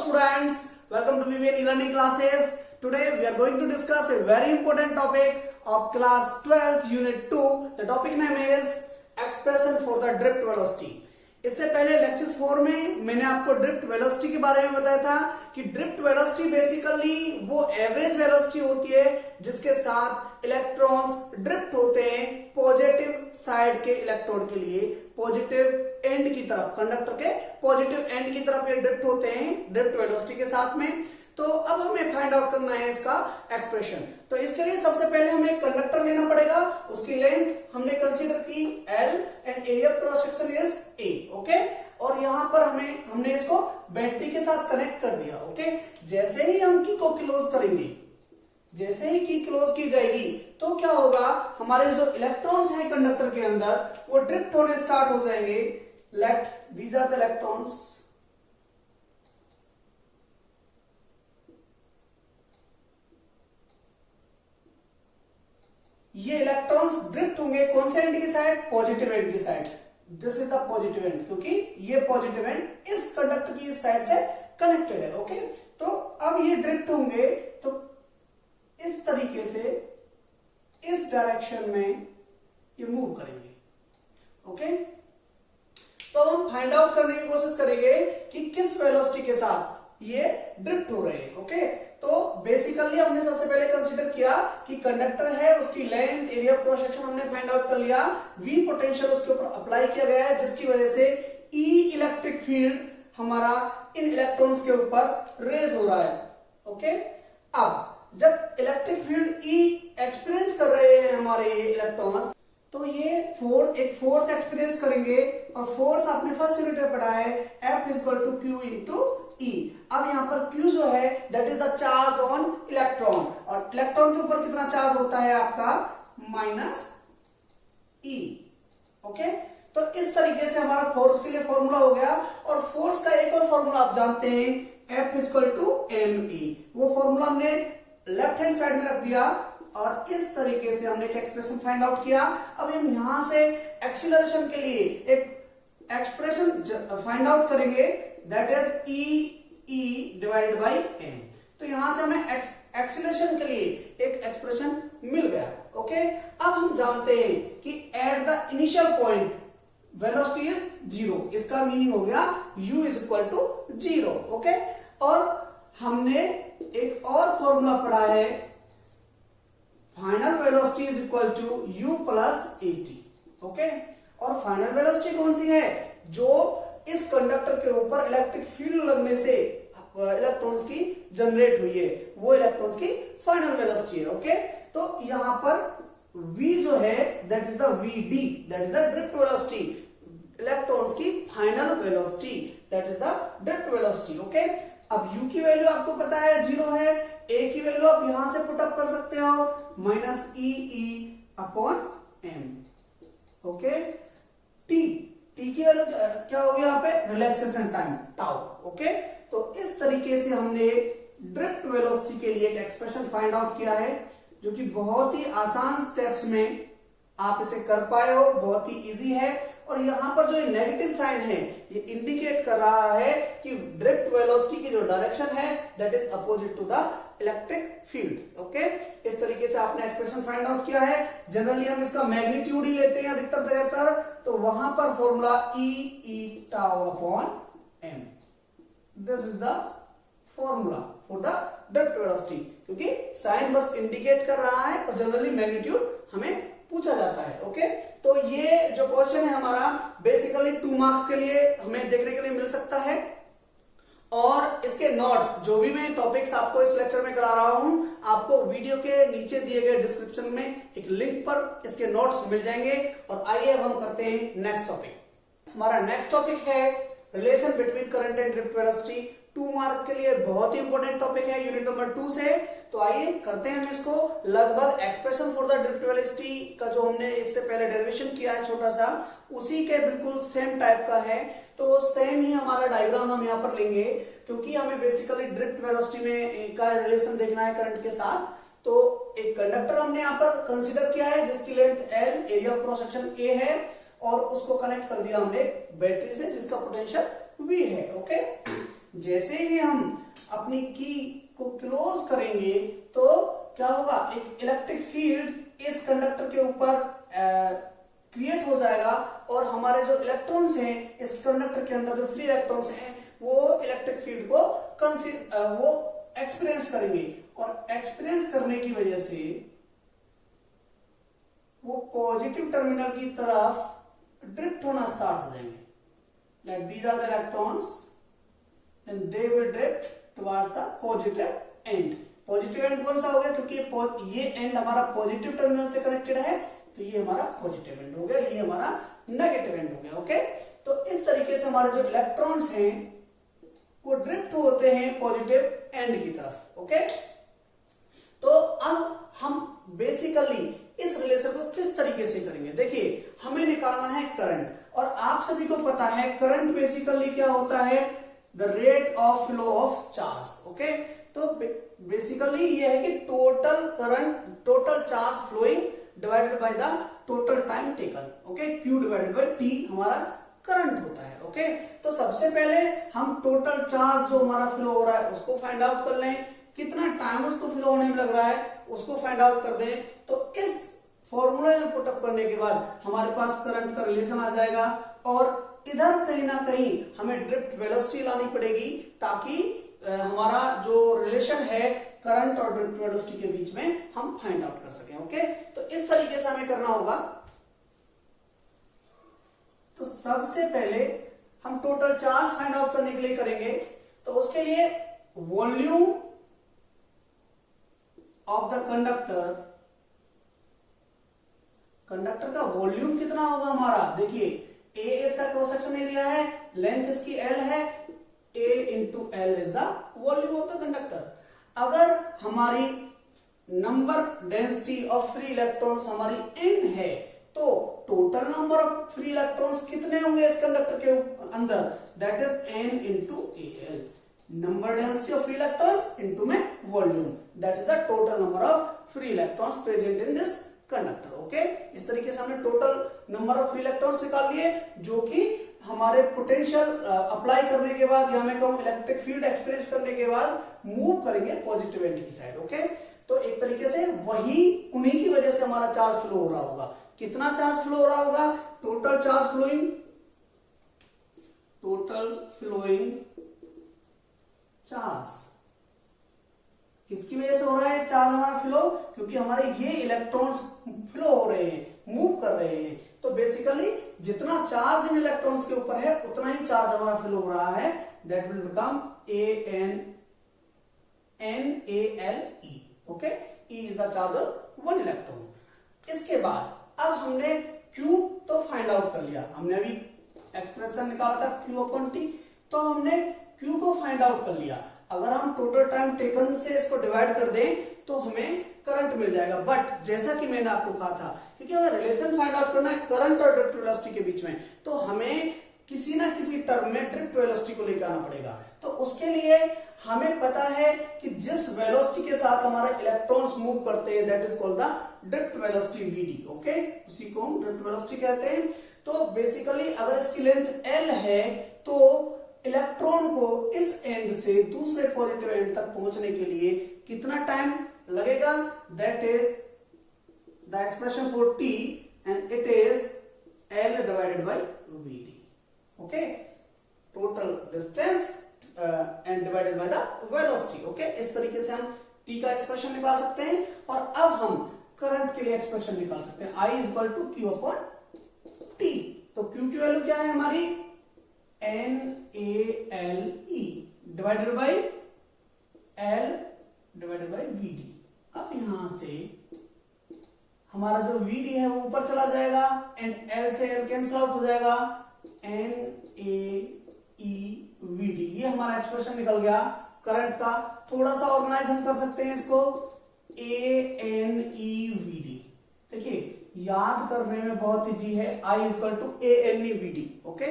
students, welcome to VVN e-learning classes. Today we are going to discuss a very important topic of class 12 unit 2. The topic name is expression for the drift velocity. इससे पहले lecture 4 में मैंने आपको drift velocity के बारे में बताया था कि ड्रिफ्ट वेलोसिटी बेसिकली वो एवरेज वेलोसिटी होती है जिसके साथ इलेक्ट्रॉन्स ड्रिफ्ट होते हैं पॉजिटिव साइड के इलेक्ट्रोड के लिए, पॉजिटिव एंड की तरफ, कंडक्टर के पॉजिटिव एंड की तरफ ये ड्रिफ्ट होते हैं ड्रिफ्ट वेलोसिटी के साथ में। तो अब हमें फाइंड आउट करना है इसका एक्सप्रेशन। तो इसके लिए सबसे पहले हमें कंडक्टर लेना पड़ेगा, उसकी लेंथ हमने कंसीडर की L and area cross section is A, okay. और यहां पर हमने इसको बैटरी के साथ कनेक्ट कर दिया, ओके। जैसे ही हम की को क्लोज करेंगे, जैसे ही की क्लोज की जाएगी तो क्या होगा, हमारे जो इलेक्ट्रॉन्स हैं कंडक्टर के अंदर वो ड्रिफ्ट होने स्टार्ट हो जाएंगे। Let these are the electrons, ये इलेक्ट्रॉन्स ड्रिफ्ट होंगे कौन से एंड की साइड, पॉजिटिव एंड की side. This is the positive end, क्योंकि ये पॉजिटिव एंड इस कंडक्टर की इस साइड से कनेक्टेड है, ओके। तो अब ये ड्रिफ्ट होंगे तो इस तरीके से इस डायरेक्शन में ये मूव करेंगे, ओके। तो हम फाइंड आउट करने की कोशिश करेंगे कि किस वेलोसिटी के साथ ये ड्रिफ्ट हो रहे हैं, ओके। तो बेसिकली हमने सबसे पहले कंसीडर किया कि कंडक्टर है, उसकी length, area of cross section हमने फाइंड आउट कर लिया, V पोटेंशियल उसके ऊपर अप्लाई किया गया है जिसकी वजह से E इलेक्ट्रिक फील्ड हमारा इन इलेक्ट्रॉन्स के ऊपर रेज हो रहा है, ओके। अब जब इलेक्ट्रिक फील्ड E एक्सपीरियंस कर रहे हैं हमारे इलेक्ट्रॉन्स, तो ये एक फोर्स एक्सपीरियंस करेंगे और फोर्स आपने फर्स्ट यूनिट में पढ़ा है F is equal to Q into E। अब यहां पर Q जो है that is the charge on electron, और इलेक्ट्रॉन के ऊपर कितना चार्ज होता है आपका, -E, ओके। तो इस तरीके से हमारा फोर्स के लिए फॉर्मूला हो गया। और फोर्स का एक और फॉर्मूला आप जानते हैं F is equal to ME। वो फॉर्मूला हमने लेफ्ट हैंड साइड में रख दिया और इस तरीके से हमने एक एक्सप्रेशन फाइंड आउट किया। अब हम यहां से एक्सीलरेशन के लिए एक एक्सप्रेशन फाइंड आउट करेंगे that is E divided by M। तो यहां से हमें एक्सीलरेशन के लिए एक एक्सप्रेशन मिल गया, ओके। अब हम जानते हैं कि at the initial point velocity is 0, इसका मीनिंग हो गया U is equal to 0, okay. और हमने एक और फॉर्मूला पढ़ा है, final velocity is equal to U plus AT, okay. और फाइनल वेलोसिटी कौन सी है, जो इस कंडक्टर के ऊपर इलेक्ट्रिक फील्ड लगने से इलेक्ट्रॉन्स की जनरेट हुई है, वो इलेक्ट्रॉन्स की फाइनल वेलोसिटी है, ओके। तो यहां पर V जो है that is the VD, that is the drift velocity, electrons की final velocity, that is the drift velocity, okay. अब U की वैल्यू आपको पता है 0 है, A की वैल्यू आप यहां से पुट अप कर सकते हो -EE/M, ओके। T की वैल्यू क्या होगी यहाँ पे, रिलैक्सेशन टाइम टाउ, ओके। तो इस तरीके से हमने ड्रिफ्ट वेलोसिटी के लिए एक एक्सप्रेशन फाइंड आउट किया है जो कि बहुत ही आसान स्टेप्स में आप इसे कर पाए हो, बहुत ही इजी है। और यहाँ पर जो नेगेटिव साइन है ये इंडिकेट कर रहा है कि ड्रिफ्ट वेलोसिटी की जो डायरेक्शन है that is opposite to the electric field, okay. इस तरीके से आपने एक्सप्रेशन फाइंड आउट किया है। जनरली हम इसका मैग्नीट्यूड ही लेते हैं अधिकतर जगह पर, तो वहां पर formula E/τ/M, this is the formula for the drift velocity, क्योंकि साइन बस इंडिकेट कर रहा है और जनरली मैग्नीट्यूड हमें पूछा जाता है, ओके। तो ये जो क्वेश्चन है हमारा बेसिकली 2 मार्क्स के लिए हमें देखने के लिए मिल सकता है। और इसके नोट्स, जो भी मैं टॉपिक्स आपको इस लेक्चर में करा रहा हूं, आपको वीडियो के नीचे दिए गए डिस्क्रिप्शन में एक लिंक पर इसके नोट्स मिल जाएंगे। और आइए अब हम करते हैं नेक्स्ट टॉपिक। हमारा नेक्स्ट टॉपिक है relation between current and drift velocity. 2 mark के लिए बहुत ही इंपॉर्टेंट टॉपिक है यूनिट नंबर 2 से। तो आइए करते हैं हम इसको। लगभग expression for the drift velocity का जो हमने इससे पहले डेरिवेशन किया है छोटा सा, उसी के बिल्कुल सेम टाइप का है। तो सेम ही हमारा डायग्राम हम यहाँ पर लेंगे, क्योंकि हमें बेसिकली ड्रिफ्ट वेलोसिटी में का रिलेशन देखना है करंट के साथ। तो एक कंडक्टर हमने यहाँ पर कंसीडर किया है जिसकी length L, area of cross section A है, और उसको कनेक्ट कर दिया हमने बैटरी से जिसका पोटेंशियल V है, ओके। जैसे ही हम अपनी की को क्लोज करेंगे तो क्या होगा, एक इलेक्ट्रिक फील्ड इस कंडक्टर के ऊपर क्रिएट हो जाएगा और हमारे जो इलेक्ट्रॉन्स हैं इस कंडक्टर के अंदर, जो फ्री इलेक्ट्रॉन्स हैं, वो इलेक्ट्रिक फील्ड को वो एक्सपीरियंस करेंगे और एक्सपीरियंस करने की वजह से वो पॉजिटिव टर्मिनल की तरफ ड्रिफ्ट होना स्टार्ट हो जाएंगे. Like these are the electrons and they will drift towards the positive end. Positive and कौन सा हो गया, क्योंकि ये एंड हमारा पॉजिटिव टर्मिनल से कनेक्टेड है तो ये हमारा पॉजिटिव एंड हो गया, ये हमारा नेगेटिव एंड हो गया. ओके, तो इस तरीके से हमारे जो इलेक्ट्रॉन्स हैं वो ड्रिफ्ट होते हैं पॉजिटिव एंड की तरफ. ओके, तो अब हम बेसिकली इस रिलेशन को किस तरीके से करेंगे. देखिए, हमें निकालना है करंट, और आप सभी को पता है करंट बेसिकली क्या होता है, the rate of flow of charge. Okay, तो बेसिकली ये है कि total current, total charge flowing divided by the total time taken. Okay, Q divided by T हमारा करंट होता है. ओके, तो सबसे पहले हम टोटल चार्ज जो हमारा फ्लो हो रहा है उसको फाइंड आउट कर लें, कितना टाइम उसको फ्लो होने में लग रहा है उसको फाइंड आउट कर दें. तो इस फॉर्मूला में पुटअप करने के बाद हमारे पास करंट का रिलेशन आ जाएगा और इधर कहीं ना कहीं हमें ड्रिफ्ट वेलोसिटी लानी पड़ेगी ताकि हमारा जो रिलेशन है करंट और ड्रिफ्ट वेलोसिटी के बीच में हम फाइंड आउट कर सकें. ओके, तो इस तरीके से हमें करना होगा. तो सबसे पहले हम टोटल चार्ज फाइंड आउट करने के लिए करेंगे, तो उसके लिए volume of the conductor, conductor का वॉल्यूम कितना होगा हमारा. देखिए, ए इसका क्रॉस सेक्शन एरिया है, लेंथ इसकी एल है, A into L is the volume of the conductor. अगर हमारी number density of free electrons हमारी एन है तो total number of free electrons कितने होंगे इस कंडक्टर के अंदर, that is N into A L. Number density of free electrons into में volume, that is the total number of free electrons present in this conductor. Okay, इस तरीके से हमने total number of free electrons निकाल लिए जो कि हमारे पोटेंशियल अप्लाई करने के बाद या मैं कहूं इलेक्ट्रिक फील्ड एक्सपीरियंस करने के बाद मूव करेंगे पॉजिटिव एंड की साइड. ओके, तो एक तरीके से वही उन्हीं की वजह से हमारा चार्ज फ्लो हो रहा होगा. कितना चार्ज फ्लो हो रहा होगा, total charge flowing, total flowing charge किसकी वजह से हो रहा है चार्ज हमारा फ्लो, क्योंकि हमारे ये इलेक्ट्रॉन्स फ्लो हो रहे हैं, मूव कर रहे हैं. तो बेसिकली जितना चार्ज इन इलेक्ट्रॉन्स के ऊपर है उतना ही चार्ज हमारा फ्लो हो रहा है. That will become NaLe. Okay, E is the charge of one electron. इसके बाद अब हमने Q तो फाइंड आउट कर लिया, हमने अभी एक्सप्रेशन निकाला था Q/T, तो हमने Q को फाइंड आउट कर लिया. अगर हम टोटल टाइम टेकन से इसको डिवाइड कर दें तो हमें करंट मिल जाएगा. बट जैसा कि मैंने आपको कहा था, क्योंकि हमें रिलेशन फाइंड आउट करना है करंट और ड्रिफ्ट वेलोसिटी के बीच में, तो हमें किसी ना किसी टर्म में ड्रिफ्ट वेलोसिटी को लेकर आना पड़ेगा. तो उसके लिए हमें पता है कि जिस वेलोसिटी के साथ हमारे इलेक्ट्रॉन्स मूव करते हैं that is called the drift velocity Vd. Okay, उसी को हम ड्रिफ्ट वेलोसिटी कहते हैं. तो बेसिकली अगर इसकी लेंथ L है तो इलेक्ट्रॉन को इस एंड से दूसरे पॉजिटिव एंड तक पहुंचने के लिए कितना टाइम लगेगा, that is the expression for T and it is L divided by Vd. Okay, total distance and divided by the velocity. Okay, इस तरीके से हम T का एक्सप्रेशन निकाल सकते हैं. और अब हम करंट के लिए एक्सप्रेशन निकाल सकते हैं, I is equal to Q/T. तो Q की वैल्यू क्या है हमारी, NaLe divided by L divided by Vd. अब यहां से हमारा जो Vd है वो ऊपर चला जाएगा एंड L से L कैंसिल आउट हो जाएगा, NaEVd. ये हमारा एक्सप्रेशन निकल गया करंट का. थोड़ा सा ऑर्गेनाइज हम कर सकते हैं इसको, ANEVd. देखिए, याद करने में बहुत इजी है, I is equal to ANEVd. Okay,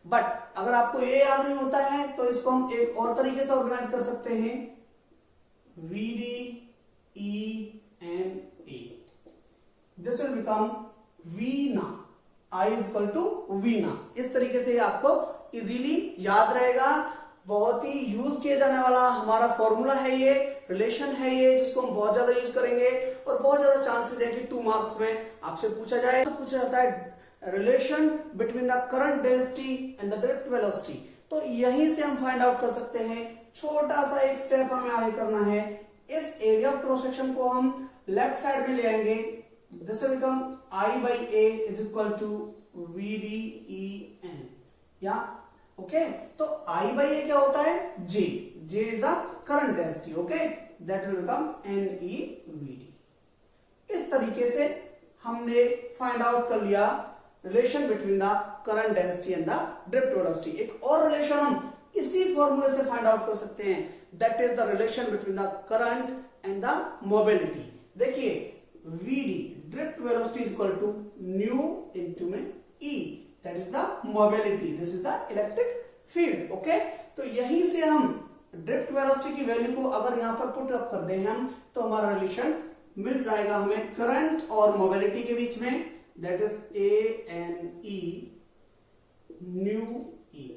but अगर आपको ये याद नहीं होता है तो इसको हम एक और तरीके से ऑर्गेनाइज कर सकते हैं, Vd ENA. This will become Vna. I is equal to Vna. इस तरीके से आपको इजीली याद रहेगा. बहुत ही यूज किया जाने वाला हमारा फॉर्मूला है, ये रिलेशन है ये, जिसको हम बहुत ज्यादा यूज करेंगे और बहुत ज्यादा चांसेस है कि 2 मार्क्स में आपसे पूछा जाए। तो पूछा जाता है relation between the current density and the drift velocity. तो यहीं से हम फाइंड आउट कर सकते हैं। छोटा सा एक स्टेप हमें आगे करना है। इस एरिया ऑफ क्रॉस सेक्शन को हम लेफ्ट साइड में ले आएंगे। This will become I by A is equal to VDEN, या ओके। तो I by A क्या होता है? J is the current density, okay, that will become NEVD। इस तरीके से हमने फाइंड आउट कर लिया relation between the current density and the drift velocity. एक और रिलेशन हम इसी फॉर्मूले से फाइंड आउट कर सकते हैं, that is the relation between the current and the mobility. देखिए VD drift velocity is equal to mu into में E, that is the mobility, this is the electric field, okay. तो यहीं से हम drift velocity की value को अगर यहां पर पुट अप कर दें हम, तो हमारा रिलेशन मिल जाएगा हमें करंट और मोबिलिटी के बीच में, that is ANE new E।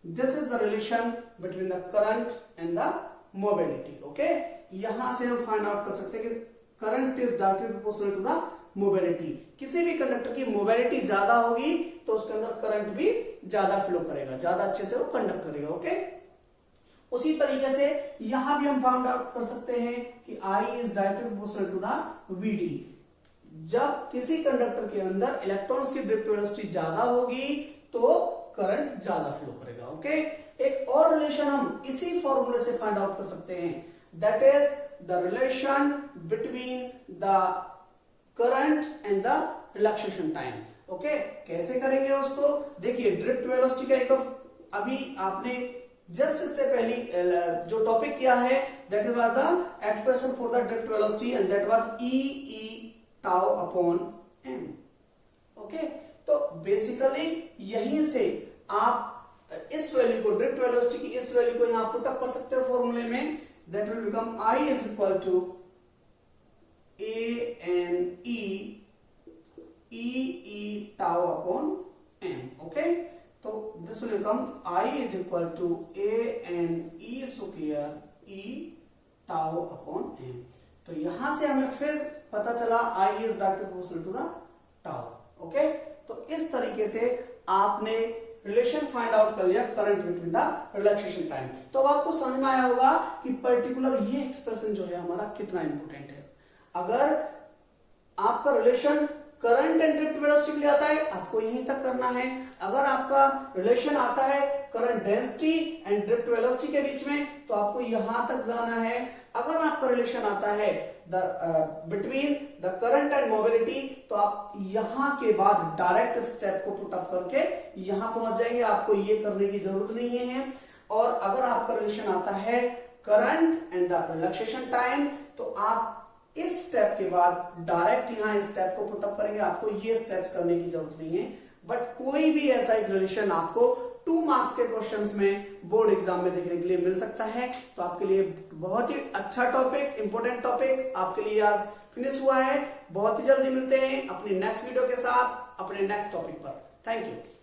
This is the relation between the current and the mobility, okay. यहां से हम फाइंड आउट कर सकते हैं कि current is directly proportional to the mobility. किसी भी कंडक्टर की मोबिलिटी ज्यादा होगी तो उसके अंदर करंट भी ज्यादा फ्लो करेगा, ज्यादा अच्छे से वो कंडक्ट करेगा, ओके। उसी तरीके से यहां भी हम फाइंड आउट कर सकते हैं कि I is directly proportional to the VD। जब किसी कंडक्टर के अंदर इलेक्ट्रॉन्स की ड्रिफ्ट वेलोसिटी ज्यादा होगी तो करंट ज्यादा फ्लो करेगा, ओके। एक और रिलेशन हम इसी फॉर्मूले से फाइंड आउट कर सकते हैं, that is the relation between the current and the relaxation time, okay. कैसे करेंगे उसको? देखिए ड्रिफ्ट वेलोसिटी का एक अभी आपने जस्ट इससे पहले जो टॉपिक किया है, that was the expression for the drift velocity and that was E tau upon m, okay. तो बेसिकली यहीं से आप इस वैल्यू को, ड्रिफ्ट वेलोसिटी की इस वैल्यू को यहां पुट अप कर सकते हो फॉर्मूले में, that will become I is equal to ANE E tau upon m, okay. तो this will become I is equal to ANE square E tau upon m। तो यहां से हमें फिर पता चला I is directly proportional to the tau, okay. तो इस तरीके से आपने रिलेशन फाइंड आउट कर लिया current between the relaxation time. तो अब आपको समझ में आया होगा कि पर्टिकुलर ये एक्सप्रेशन जो है हमारा कितना इंपॉर्टेंट है। अगर आपका relation current and drift velocity के लिए आता है, आपको यहीं तक करना है। अगर आपका रिलेशन आता है current density and drift velocity के बीच में, तो आपको यहां तक जाना है। अगर आपका रिलेशन आता है between the current and mobility, तो आप यहां के बाद डायरेक्ट स्टेप को पुट अप करके यहां पहुंच जाएंगे, आपको ये करने की जरूरत नहीं है। और अगर आपका रिलेशन आता है current and the relaxation time, तो आप इस स्टेप के बाद डायरेक्ट यहां इस स्टेप को पुट अप करेंगे, आपको ये स्टेप्स करने की जरूरत नहीं है। बट कोई भी ऐसा एक रिलेशन आपको 2 मार्क्स के क्वेश्चंस में बोर्ड एग्जाम में देखने के लिए मिल सकता है। तो आपके लिए बहुत ही अच्छा टॉपिक, इंपॉर्टेंट टॉपिक आपके लिए आज फिनिश हुआ है। बहुत ही जल्दी मिलते हैं अपनी नेक्स्ट वीडियो के साथ, अपने नेक्स्ट टॉपिक पर। Thank you.